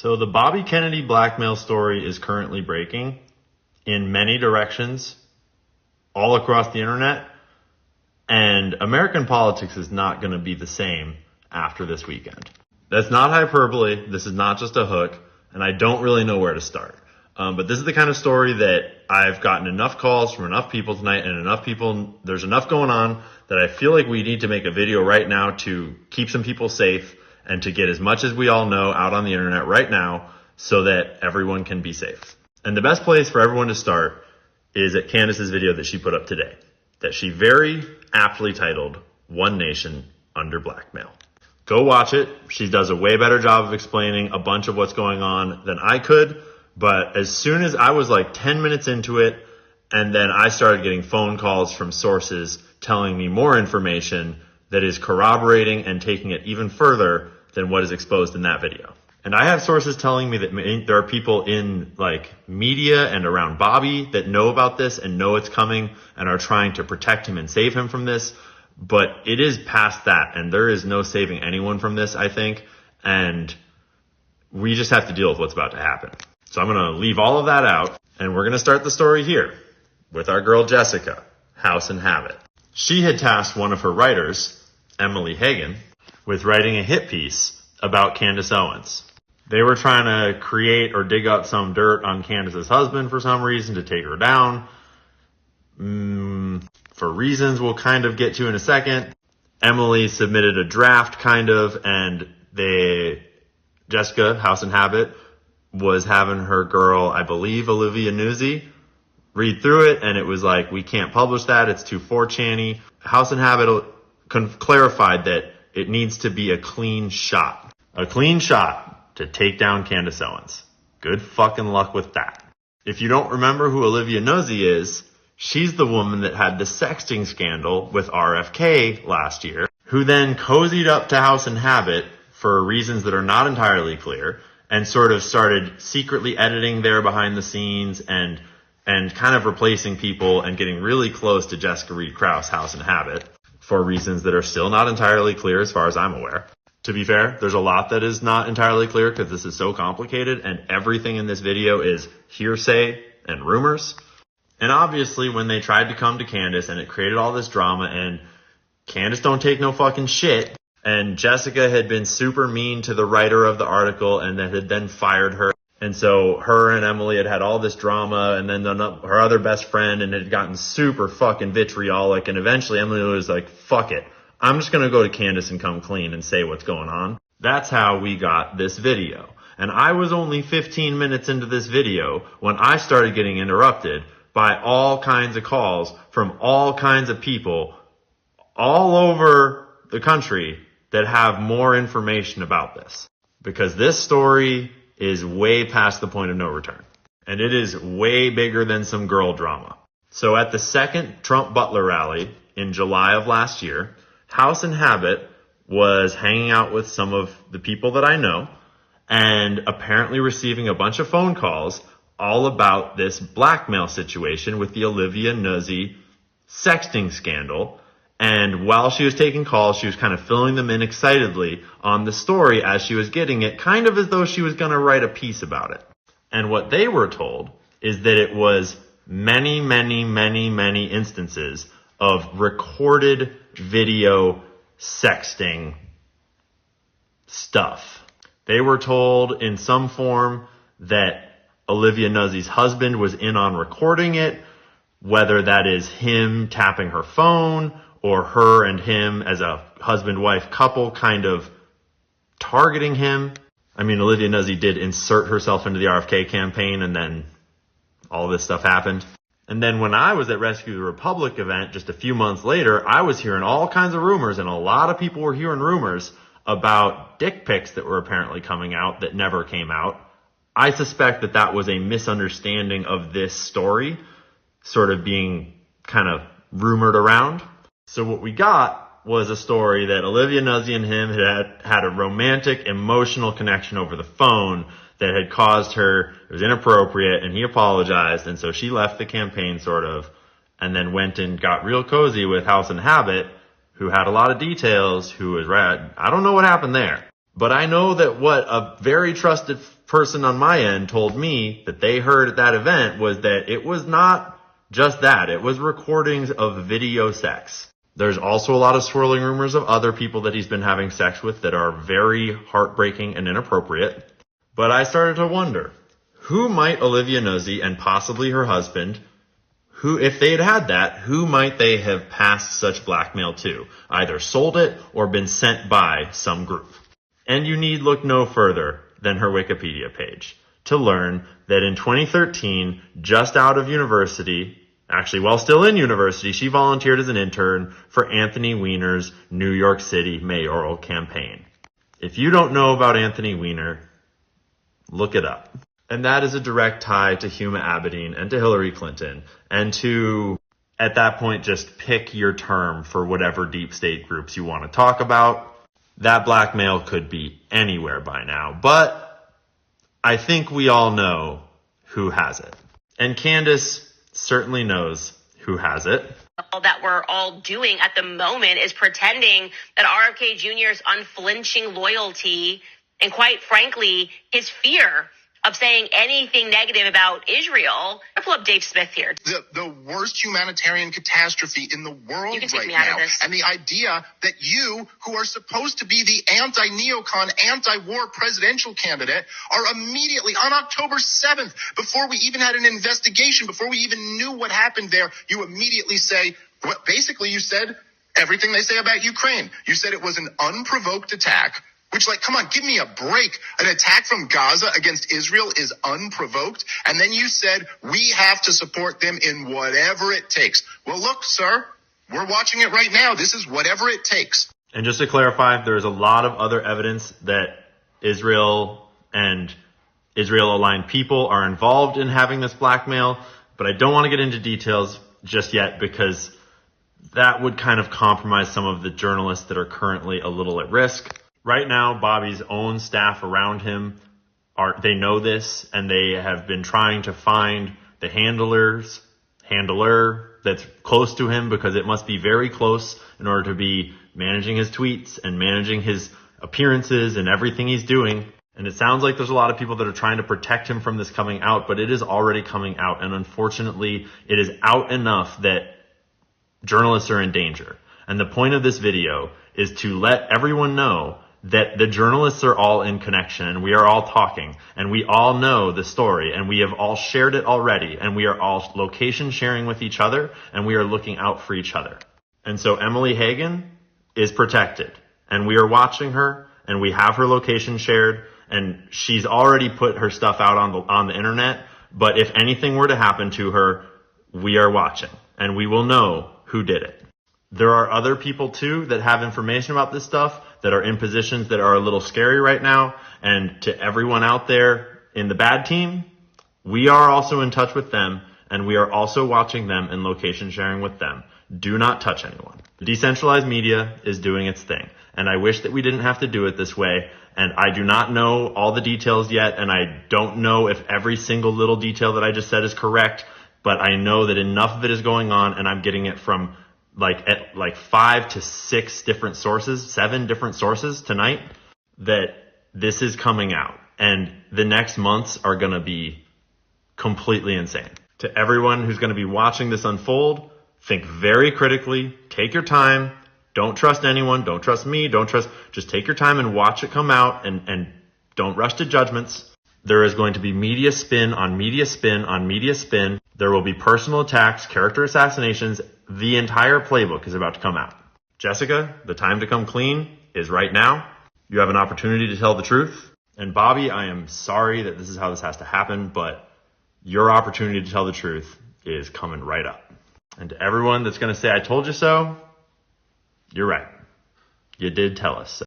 So the Bobby Kennedy blackmail story is currently breaking in many directions all across the internet. And American politics is not going to be the same after this weekend. That's not hyperbole. This is not just a hook. And I don't really know where to start. But this is the kind of story that I've gotten enough calls from enough people tonight and there's enough going on that I feel like we need to make a video right now to keep some people safe and to get as much as we all know out on the internet right now so that everyone can be safe. And the best place for everyone to start is at Candace's video that she put up today, that she very aptly titled, "One Nation Under Blackmail." Go watch it. She does a way better job of explaining a bunch of what's going on than I could. But as soon as I was like 10 minutes into it, and then I started getting phone calls from sources telling me more information that is corroborating and taking it even further than what is exposed in that video. And I have sources telling me that there are people in like media and around Bobby that know about this and know it's coming and are trying to protect him and save him from this. But it is past that, and there is no saving anyone from this, I think. And we just have to deal with what's about to happen. So I'm going to leave all of that out, and we're going to start the story here with our girl Jessica, House and Habit. She had tasked one of her writers, Emily Hagan, with writing a hit piece about Candace Owens. They were trying to create or dig up some dirt on Candace's husband for some reason to take her down. For reasons we'll kind of get to in a second. Emily submitted a draft and Jessica, House and Habit, was having her girl, I believe Olivia Nuzzi, read through it, and it was like, we can't publish that, it's too 4chan-y. House and Habit clarified that it needs to be a clean shot. A clean shot to take down Candace Owens. Good fucking luck with that. If you don't remember who Olivia Nuzzi is, she's the woman that had the sexting scandal with RFK last year, who then cozied up to House and Habit for reasons that are not entirely clear, and sort of started secretly editing there behind the scenes and kind of replacing people and getting really close to Jessica Reed Krause, House and Habit, for reasons that are still not entirely clear as far as I'm aware. To be fair, there's a lot that is not entirely clear because this is so complicated and everything in this video is hearsay and rumors. And obviously when they tried to come to Candace and it created all this drama, and Candace don't take no fucking shit, and Jessica had been super mean to the writer of the article and that had then fired her. And so her and Emily had all this drama, and then her other best friend, and it had gotten super fucking vitriolic. And eventually Emily was like, fuck it. I'm just going to go to Candace and come clean and say what's going on. That's how we got this video. And I was only 15 minutes into this video when I started getting interrupted by all kinds of calls from all kinds of people all over the country that have more information about this. Because this story is way past the point of no return. And it is way bigger than some girl drama. So at the second Trump Butler rally in July of last year, House and Habit was hanging out with some of the people that I know and apparently receiving a bunch of phone calls all about this blackmail situation with the Olivia Nuzzi sexting scandal. And while she was taking calls, she was kind of filling them in excitedly on the story as she was getting it, kind of as though she was going to write a piece about it. And what they were told is that it was many, many, many, many instances of recorded video sexting stuff. They were told in some form that Olivia Nuzzi's husband was in on recording it, whether that is him tapping her phone or her and him as a husband-wife couple kind of targeting him. I mean, Olivia Nuzzi did insert herself into the RFK campaign, and then all this stuff happened. And then when I was at Rescue the Republic event just a few months later, I was hearing all kinds of rumors, and a lot of people were hearing rumors about dick pics that were apparently coming out that never came out. I suspect that that was a misunderstanding of this story, sort of being kind of rumored around. So what we got was a story that Olivia Nuzzi and him had a romantic, emotional connection over the phone that had caused her, it was inappropriate, and he apologized, and so she left the campaign sort of, and then went and got real cozy with House and Habit, who had a lot of details, who was rad. I don't know what happened there, but I know that what a very trusted person on my end told me that they heard at that event was that it was not just that. It was recordings of video sex. There's also a lot of swirling rumors of other people that he's been having sex with that are very heartbreaking and inappropriate. But I started to wonder, who might Olivia Nosey and possibly her husband, who, if they had that, who might they have passed such blackmail to? Either sold it or been sent by some group. And you need look no further than her Wikipedia page to learn that in 2013, just out of university, actually while still in university, she volunteered as an intern for Anthony Weiner's New York City mayoral campaign. If you don't know about Anthony Weiner, look it up. And that is a direct tie to Huma Abedin and to Hillary Clinton and to, at that point, just pick your term for whatever deep state groups you want to talk about. That blackmail could be anywhere by now, but I think we all know who has it. And Candace certainly knows who has it. All that we're all doing at the moment is pretending that RFK Jr.'s unflinching loyalty and, quite frankly, his fear of saying anything negative about Israel. I'll pull up Dave Smith here. The worst humanitarian catastrophe in the world right now. And the idea that you, who are supposed to be the anti-neocon, anti-war presidential candidate, are immediately, on October 7th, before we even had an investigation, before we even knew what happened there, you immediately say, what basically you said everything they say about Ukraine. You said it was an unprovoked attack. Which, like, come on, give me a break. An attack from Gaza against Israel is unprovoked. And then you said, we have to support them in whatever it takes. Well, look, sir, we're watching it right now. This is whatever it takes. And just to clarify, there's a lot of other evidence that Israel and Israel-aligned people are involved in having this blackmail. But I don't want to get into details just yet because that would kind of compromise some of the journalists that are currently a little at risk. Right now, Bobby's own staff around him they know this, and they have been trying to find the handler that's close to him, because it must be very close in order to be managing his tweets and managing his appearances and everything he's doing. And it sounds like there's a lot of people that are trying to protect him from this coming out, but it is already coming out. And unfortunately, it is out enough that journalists are in danger. And the point of this video is to let everyone know that the journalists are all in connection and we are all talking and we all know the story and we have all shared it already and we are all location sharing with each other and we are looking out for each other. And so Emily Hagan is protected and we are watching her and we have her location shared and she's already put her stuff out on the internet. But if anything were to happen to her, we are watching and we will know who did it. There are other people too that have information about this stuff that are in positions that are a little scary right now. And to everyone out there in the bad team, we are also in touch with them and we are also watching them and location sharing with them. Do not touch anyone. The decentralized media is doing its thing. And I wish that we didn't have to do it this way. And I do not know all the details yet. And I don't know if every single little detail that I just said is correct. But I know that enough of it is going on and I'm getting it from like 5 to 6 different sources, 7 different sources tonight, that this is coming out. And the next months are going to be completely insane. To everyone who's going to be watching this unfold, think very critically, take your time, don't trust anyone, don't trust me, just take your time and watch it come out and don't rush to judgments. There is going to be media spin on media spin on media spin. There will be personal attacks, character assassinations. The entire playbook is about to come out. Jessica, the time to come clean is right now. You have an opportunity to tell the truth. And Bobby, I am sorry that this is how this has to happen, but your opportunity to tell the truth is coming right up. And to everyone that's going to say, I told you so, you're right. You did tell us so.